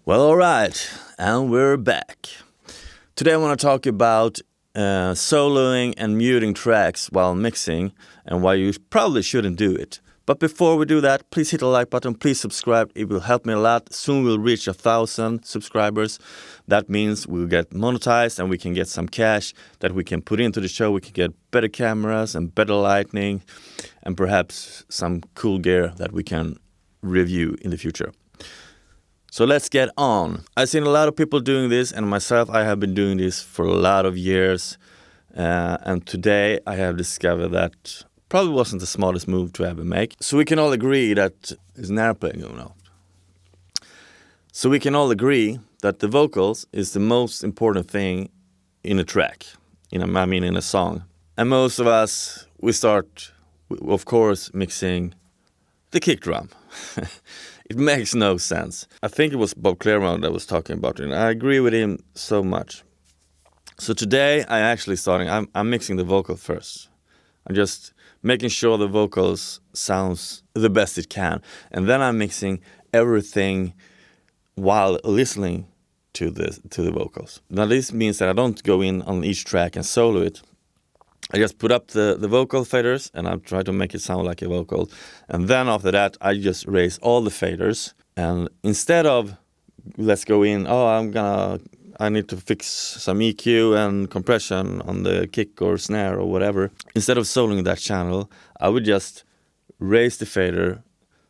Well, alright, and we're back. Today I want to talk about soloing and muting tracks while mixing and why you probably shouldn't do it. But before we do that, please hit the like button, please subscribe, it will help me a lot. Soon we'll reach 1,000 subscribers. That means we'll get monetized and we can get some cash that we can put into the show. We can get better cameras and better lighting and perhaps some cool gear that we can review in the future. So let's get on. I've seen a lot of people doing this, and myself, I have been doing this for a lot of years. And today I have discovered that probably wasn't the smartest move to ever make. So we can all agree that is an airplane going out. So we can all agree that the vocals is the most important thing in a track, in a song. And most of us, we start, of course, mixing the kick drum. It makes no sense. I think it was Bob Claremont that was talking about it, and I agree with him so much. So today I'm mixing the vocal first. I'm just making sure the vocals sounds the best it can. And then I'm mixing everything while listening to the vocals. Now this means that I don't go in on each track and solo it. I just put up the vocal faders and I try to make it sound like a vocal. And then after that, I just raise all the faders. And instead of, let's go in, I need to fix some EQ and compression on the kick or snare or whatever. Instead of soloing that channel, I would just raise the fader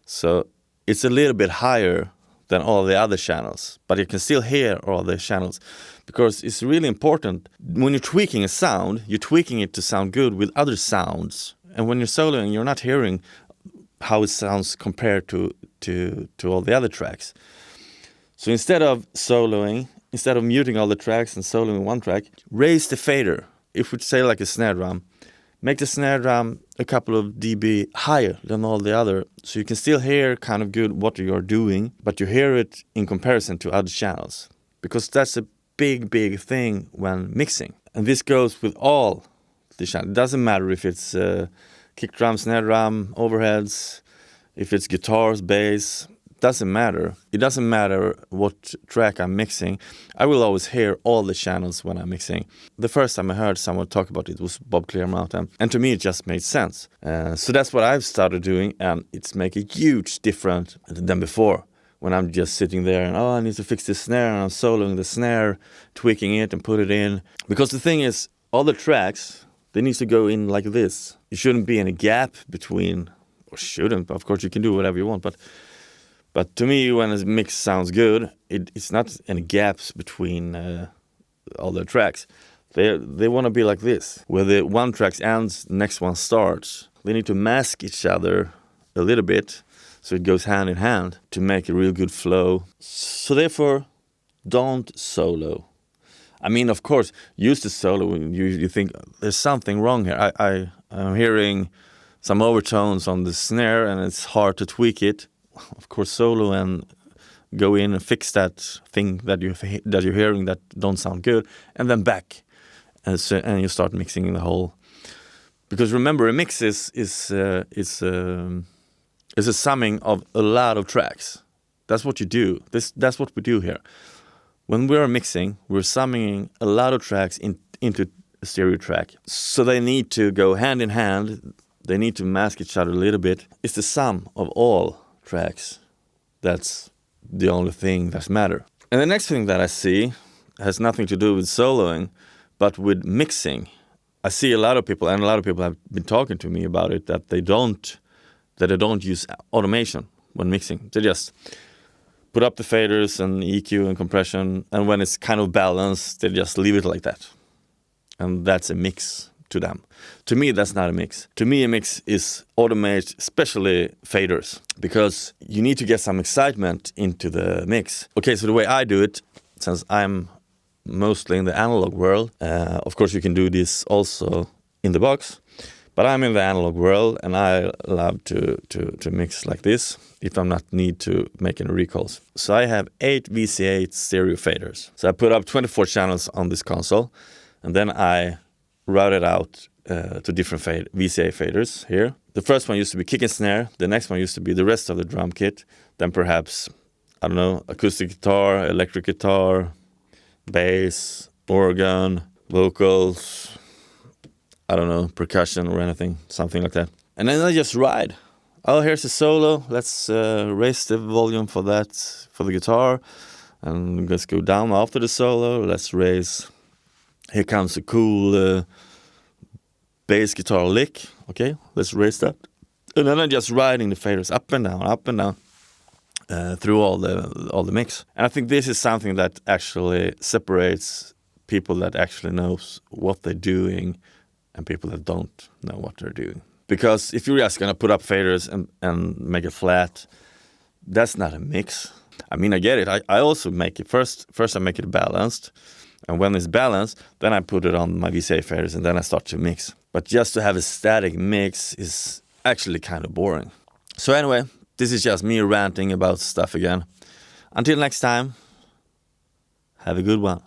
so it's a little bit higher than all the other channels. But you can still hear all the channels. Because it's really important, when you're tweaking a sound, you're tweaking it to sound good with other sounds. And when you're soloing, you're not hearing how it sounds compared to all the other tracks. So instead of muting all the tracks and soloing one track, raise the fader. If we say like a snare drum, make the snare drum a couple of dB higher than all the other, so you can still hear kind of good what you're doing, but you hear it in comparison to other channels. Because that's a big thing when mixing. And this goes with all the channels. It doesn't matter if it's kick drum, snare drum, overheads, if it's guitars, bass, doesn't matter. It doesn't matter what track I'm mixing. I will always hear all the channels when I'm mixing. The first time I heard someone talk about it was Bob Claremont, and to me it just made sense. So that's what I've started doing, and it's make a huge difference than before. When I'm just sitting there and, I need to fix this snare, and I'm soloing the snare, tweaking it and put it in. Because the thing is, all the tracks, they need to go in like this. It shouldn't be any gap between, or shouldn't, of course you can do whatever you want, but to me, when a mix sounds good, it's not any gaps between all the tracks. They want to be like this, where the one track ends, the next one starts. They need to mask each other a little bit, so it goes hand in hand to make a real good flow. So therefore, don't solo. I mean, of course, use the solo when you think there's something wrong here. I'm hearing some overtones on the snare and it's hard to tweak it. Of course, solo and go in and fix that thing that you're hearing that don't sound good, and then back, and you start mixing the whole. Because remember, a mix is a summing of a lot of tracks. That's what you do. That's what we do here. When we're mixing, we're summing a lot of tracks into a stereo track. So they need to go hand in hand. They need to mask each other a little bit. It's the sum of all tracks. That's the only thing that matters. And the next thing that I see has nothing to do with soloing, but with mixing. I see a lot of people, and a lot of people have been talking to me about it, that they don't use automation when mixing. They just put up the faders and EQ and compression, and when it's kind of balanced, they just leave it like that. And that's a mix to them. To me, that's not a mix. To me, a mix is automate, especially faders, because you need to get some excitement into the mix. Okay, so the way I do it, since I'm mostly in the analog world, of course you can do this also in the box, but I'm in the analog world and I love to mix like this if I'm not need to make any recalls. So I have 8 VC8 stereo faders. So I put up 24 channels on this console, and then I route it out to different VCA faders here. The first one used to be kick and snare. The next one used to be the rest of the drum kit. Then perhaps I don't know, acoustic guitar, electric guitar, bass, organ, vocals, I don't know, percussion or anything, something like that. And then I just ride. Oh, here's a solo. Let's raise the volume for that, for the guitar. And let's go down after the solo. Let's raise. Here comes a cool bass guitar lick. Okay, let's raise that. And then I'm just riding the faders up and down, through all the mix. And I think this is something that actually separates people that actually knows what they're doing and people that don't know what they're doing. Because if you're just gonna put up faders and make it flat, that's not a mix. I mean, I get it. I also make it first I make it balanced. And when it's balanced, then I put it on my VCA faders and then I start to mix. But just to have a static mix is actually kind of boring. So anyway, this is just me ranting about stuff again. Until next time, have a good one.